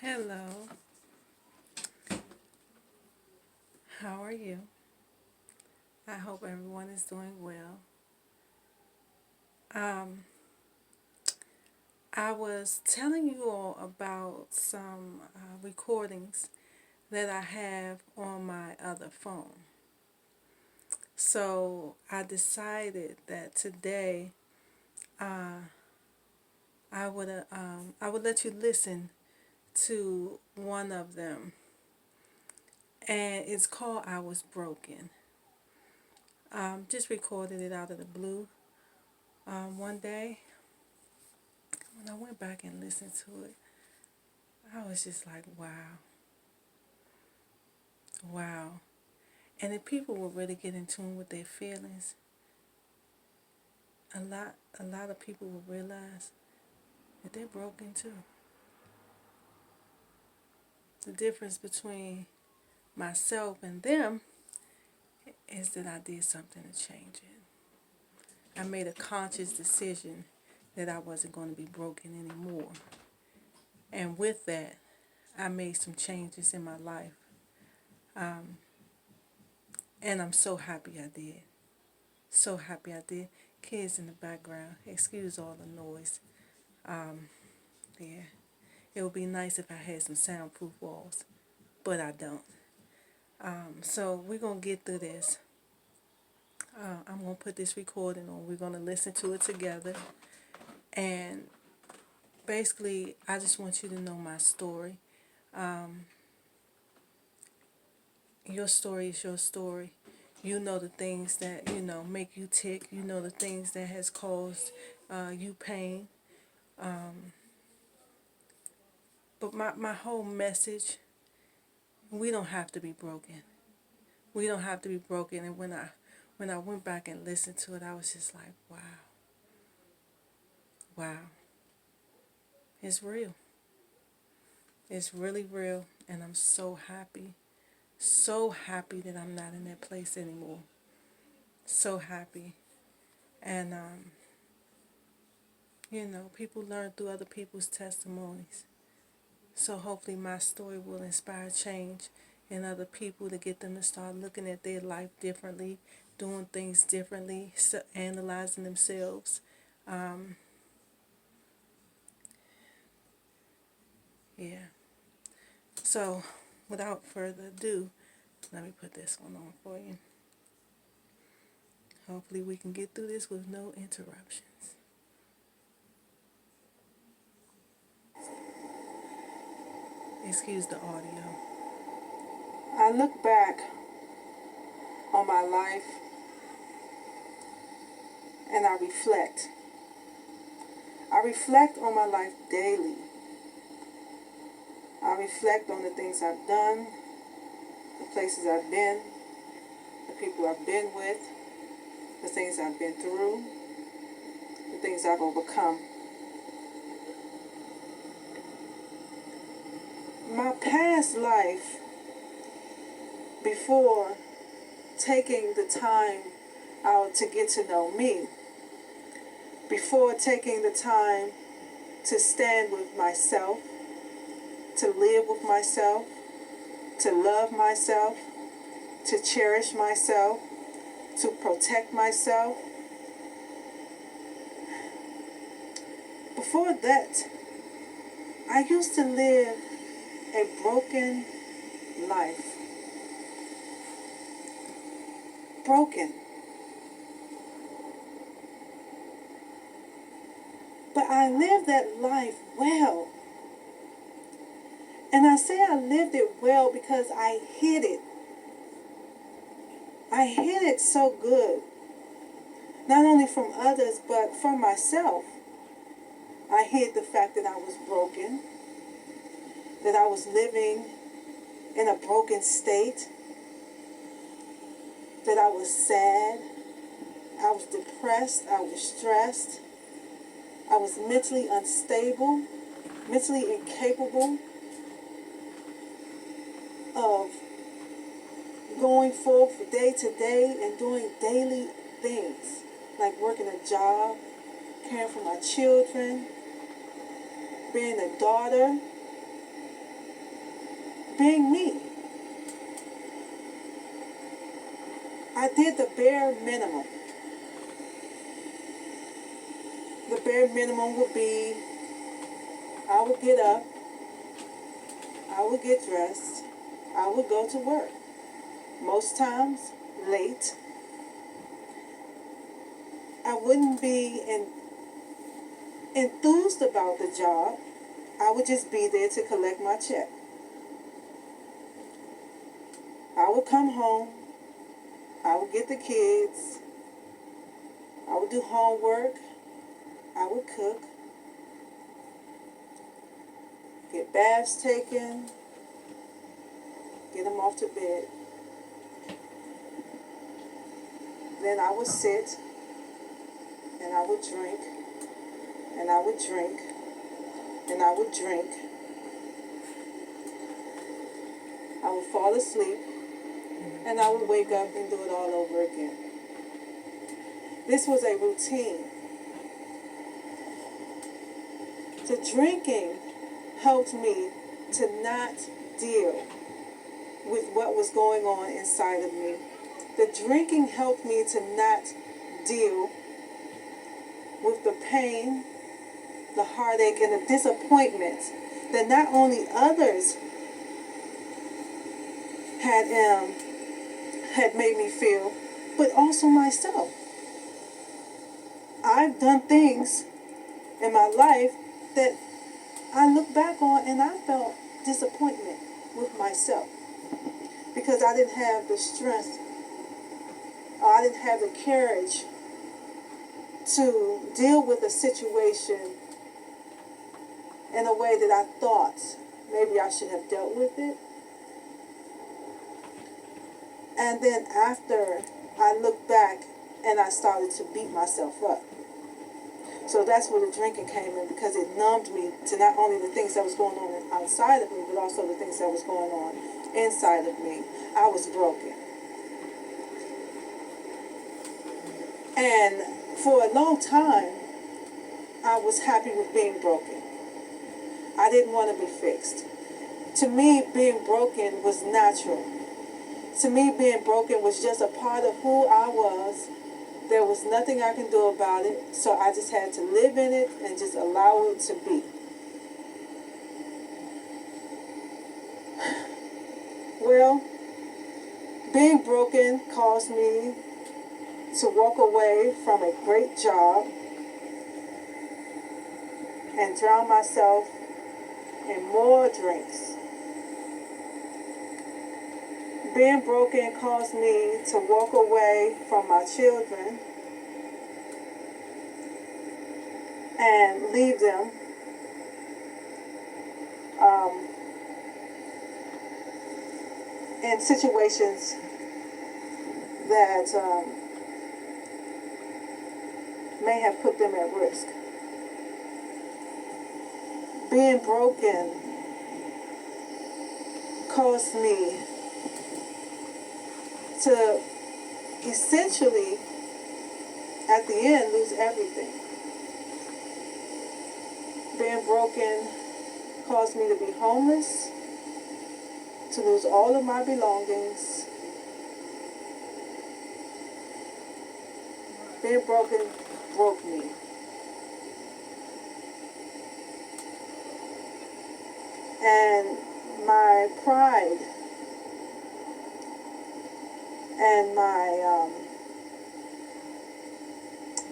Hello, how are you? I hope everyone is doing well. Um, I was telling you all about some recordings that I have on my other phone. So I decided that today uh, I would let you listen to one of them, and it's called "I Was Broken." Just recorded it out of the blue one day. When I went back and listened to it, I was just like, wow, wow. And if people will really get in tune with their feelings, a lot of people will realize that they're broken too. The difference between myself and them is that I did something to change it. I made a conscious decision that I wasn't going to be broken anymore. And with that, I made some changes in my life. Um, and I'm so happy I did. So happy I did. Kids in the background, excuse all the noise. Um, yeah, it would be nice if I had some soundproof walls, but I don't. So we're gonna get through this. I'm gonna put this recording on. We're gonna listen to it together, and basically, I just want you to know my story. Um, your story is your story. You know the things that make you tick. You know the things that has caused you pain. But my whole message, we don't have to be broken. We don't have to be broken. And when I went back and listened to it, I was just like, wow, wow, it's real. It's really real, and I'm so happy that I'm not in that place anymore. So happy, and people learn through other people's testimonies. So hopefully, my story will inspire change in other people to get them to start looking at their life differently, doing things differently, analyzing themselves. Um, yeah. So, without further ado, let me put this one on for you. Hopefully, we can get through this with no interruptions. Excuse the audio. I look back on my life and I reflect. I reflect on my life daily. I reflect on the things I've done, the places I've been, the people I've been with, the things I've been through, the things I've overcome. My past life, before taking the time out to get to know me, before taking the time to stand with myself, to live with myself, to love myself, to cherish myself, to protect myself. Before that, I used to live a broken life. Broken. But I lived that life well. And I say I lived it well because I hid it. I hid it so good. Not only from others, but from myself. I hid the fact that I was broken, that I was living in a broken state, that I was sad, I was depressed, I was stressed, I was mentally unstable, mentally incapable of going forth day to day and doing daily things like working a job, caring for my children, being a daughter, being me. I did the bare minimum. The bare minimum would be I would get up, I would get dressed, I would go to work. Most times, late. I wouldn't be enthused about the job. I would just be there to collect my check. I would come home, I would get the kids, I would do homework, I would cook, get baths taken, get them off to bed. Then I would sit and I would drink and I would drink and I would drink. I would fall asleep and I would wake up and do it all over again. This was a routine. The drinking helped me to not deal with what was going on inside of me. The drinking helped me to not deal with the pain, the heartache, and the disappointment that not only others had made me feel, but also myself. I've done things in my life that I look back on and I felt disappointment with myself because I didn't have the strength or I didn't have the courage to deal with a situation in a way that I thought maybe I should have dealt with it. And then after I looked back and I started to beat myself up. So that's where the drinking came in, because it numbed me to not only the things that was going on outside of me, but also the things that was going on inside of me. I was broken. And for a long time, I was happy with being broken. I didn't want to be fixed. To me, being broken was natural. To me, being broken was just a part of who I was. There was nothing I can do about it, so I just had to live in it and just allow it to be. Well, being broken caused me to walk away from a great job and drown myself in more drinks. Being broken caused me to walk away from my children and leave them in situations that may have put them at risk. Being broken caused me to essentially, at the end, lose everything. Being broken caused me to be homeless, to lose all of my belongings. Being broken broke me. And my pride and my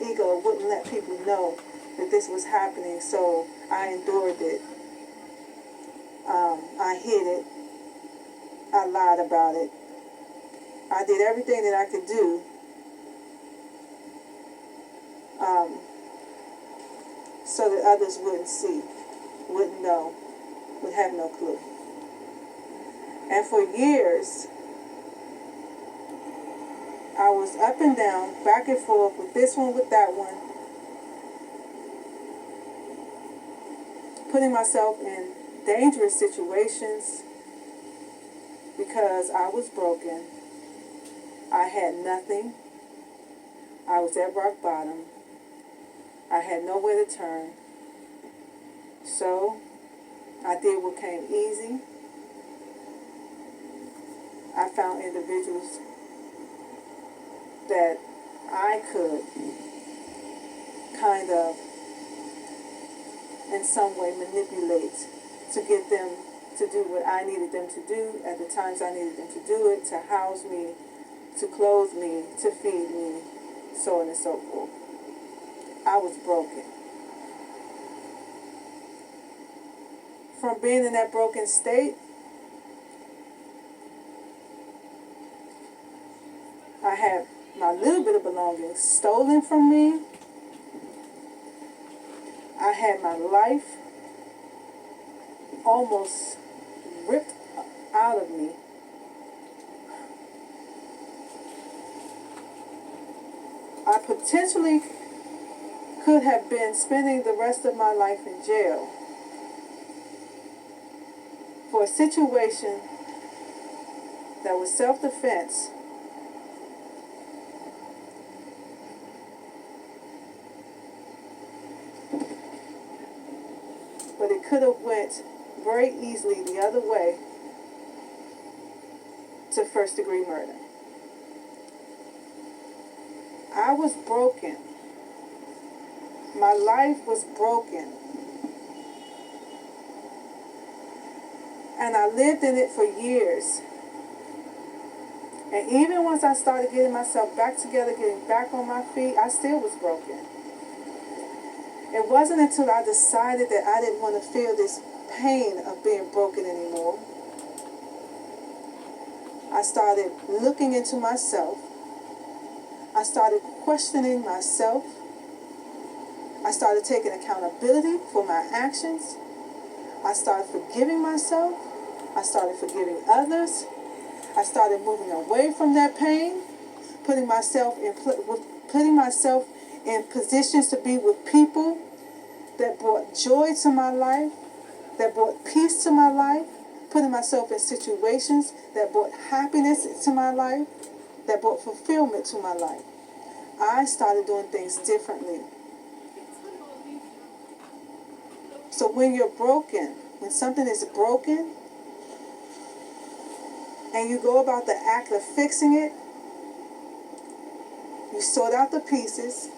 ego wouldn't let people know that this was happening, so I endured it. I hid it. I lied about it. I did everything that I could do so that others wouldn't see, wouldn't know, would have no clue. And for years, I was up and down, back and forth, with this one, with that one, putting myself in dangerous situations because I was broken. I had nothing. I was at rock bottom. I had nowhere to turn. So I did what came easy. found individuals that I could kind of in some way manipulate to get them to do what I needed them to do at the times I needed them to do it, to house me, to clothe me, to feed me, so on and so forth. I was broken. From being in that broken state, I had my little bit of belongings stolen from me. I had my life almost ripped out of me. I potentially could have been spending the rest of my life in jail for a situation that was self-defense, but it could have went very easily the other way to first-degree murder. I was broken. My life was broken. And I lived in it for years. And even once I started getting myself back together, getting back on my feet, I still was broken. It wasn't until I decided that I didn't want to feel this pain of being broken anymore. I started looking into myself. I started questioning myself. I started taking accountability for my actions. I started forgiving myself. I started forgiving others. I started moving away from that pain, putting myself in positions to be with people that brought joy to my life, that brought peace to my life, putting myself in situations that brought happiness to my life, that brought fulfillment to my life. I started doing things differently. So when you're broken, when something is broken, and you go about the act of fixing it, you sort out the pieces,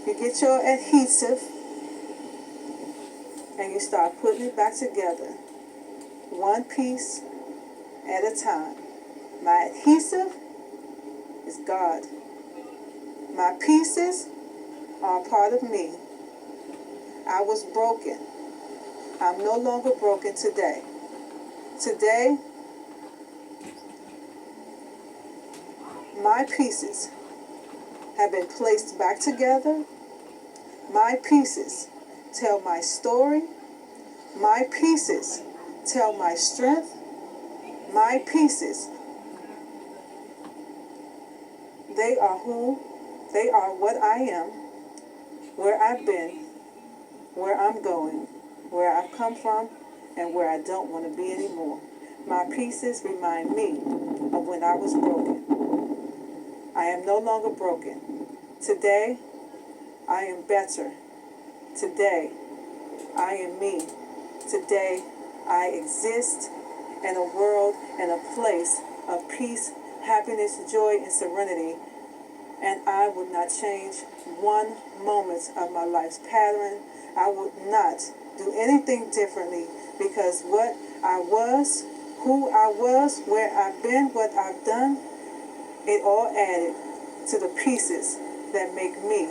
you get your adhesive, and you start putting it back together, one piece at a time. My adhesive is God. My pieces are a part of me. I was broken. I'm no longer broken today. Today, my pieces have been placed back together. My pieces tell my story. My pieces tell my strength. My pieces, they are what I am, where I've been, where I'm going, where I've come from, and where I don't want to be anymore. My pieces remind me of when I was broken. I am no longer broken. Today, I am better. Today, I am me. Today, I exist in a world and a place of peace, happiness, joy, and serenity. And I would not change one moment of my life's pattern. I would not do anything differently, because what I was, who I was, where I've been, what I've done, it all added to the pieces that make me.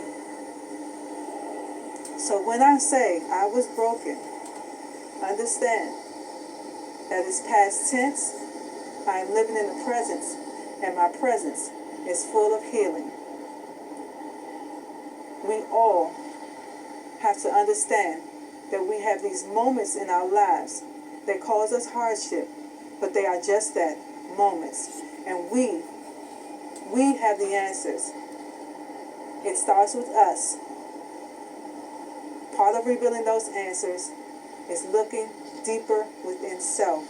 So when I say I was broken, understand that it's past tense. I am living in the presence, and my presence is full of healing. We all have to understand that we have these moments in our lives that cause us hardship, but they are just that, moments. And we have the answers. It starts with us. Part of revealing those answers is looking deeper within self.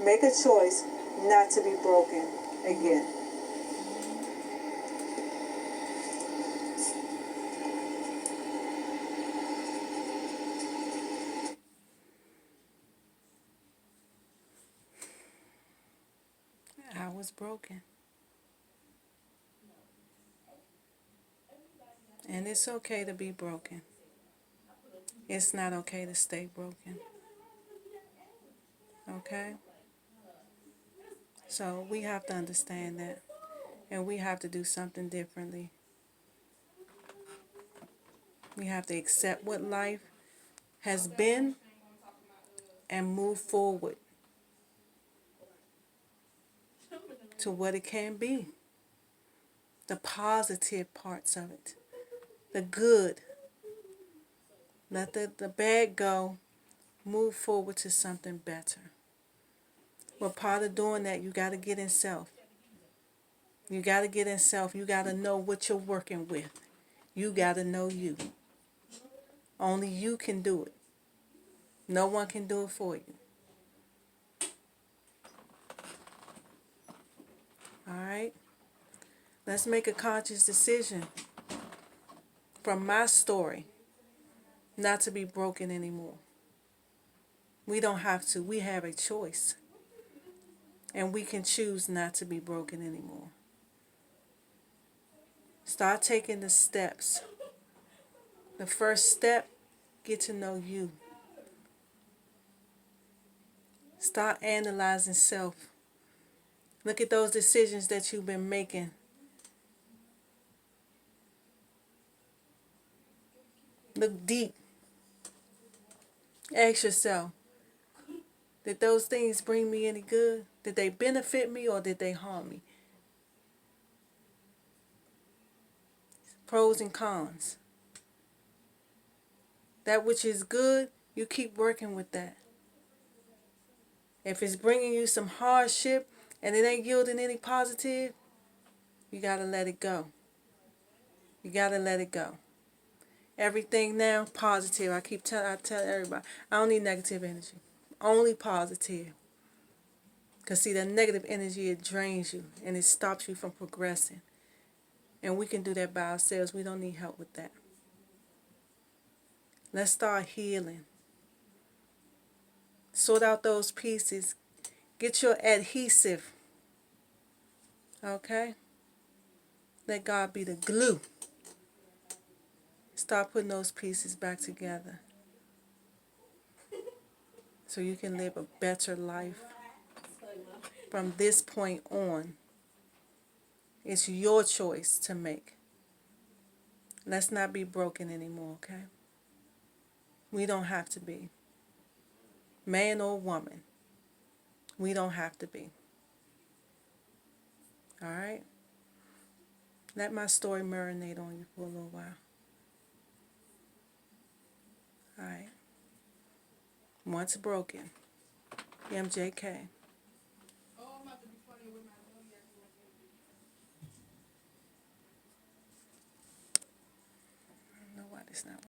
Make a choice not to be broken again. was broken. And it's okay to be broken. It's not okay to stay broken. Okay? So we have to understand that. And we have to do something differently. We have to accept what life has been and move forward to what it can be. The positive parts of it. The good. Let the bad go. Move forward to something better. But part of doing that, you got to get in self. You got to get in self. You got to know what you're working with. You got to know you. Only you can do it. No one can do it for you. All right? Let's make a conscious decision from my story not to be broken anymore. We don't have to. We have a choice. And we can choose not to be broken anymore. Start taking the steps. The first step, get to know you. Start analyzing self. Look at those decisions that you've been making. Look deep. Ask yourself, did those things bring me any good? Did they benefit me or did they harm me? Pros and cons. That which is good, you keep working with that. If it's bringing you some hardship and it ain't yielding any positive, you got to let it go. You got to let it go. Everything now, positive. I tell everybody, I don't need negative energy. Only positive. Because see, that negative energy, it drains you and it stops you from progressing. And we can do that by ourselves. We don't need help with that. Let's start healing. Sort out those pieces. Get your adhesive. Okay? Let God be the glue. Start putting those pieces back together. So you can live a better life. From this point on, it's your choice to make. Let's not be broken anymore, okay? We don't have to be. Man or woman. We don't have to be. All right? Let my story marinate on you for a little while. All right. Once broken. MJK. I don't know why this not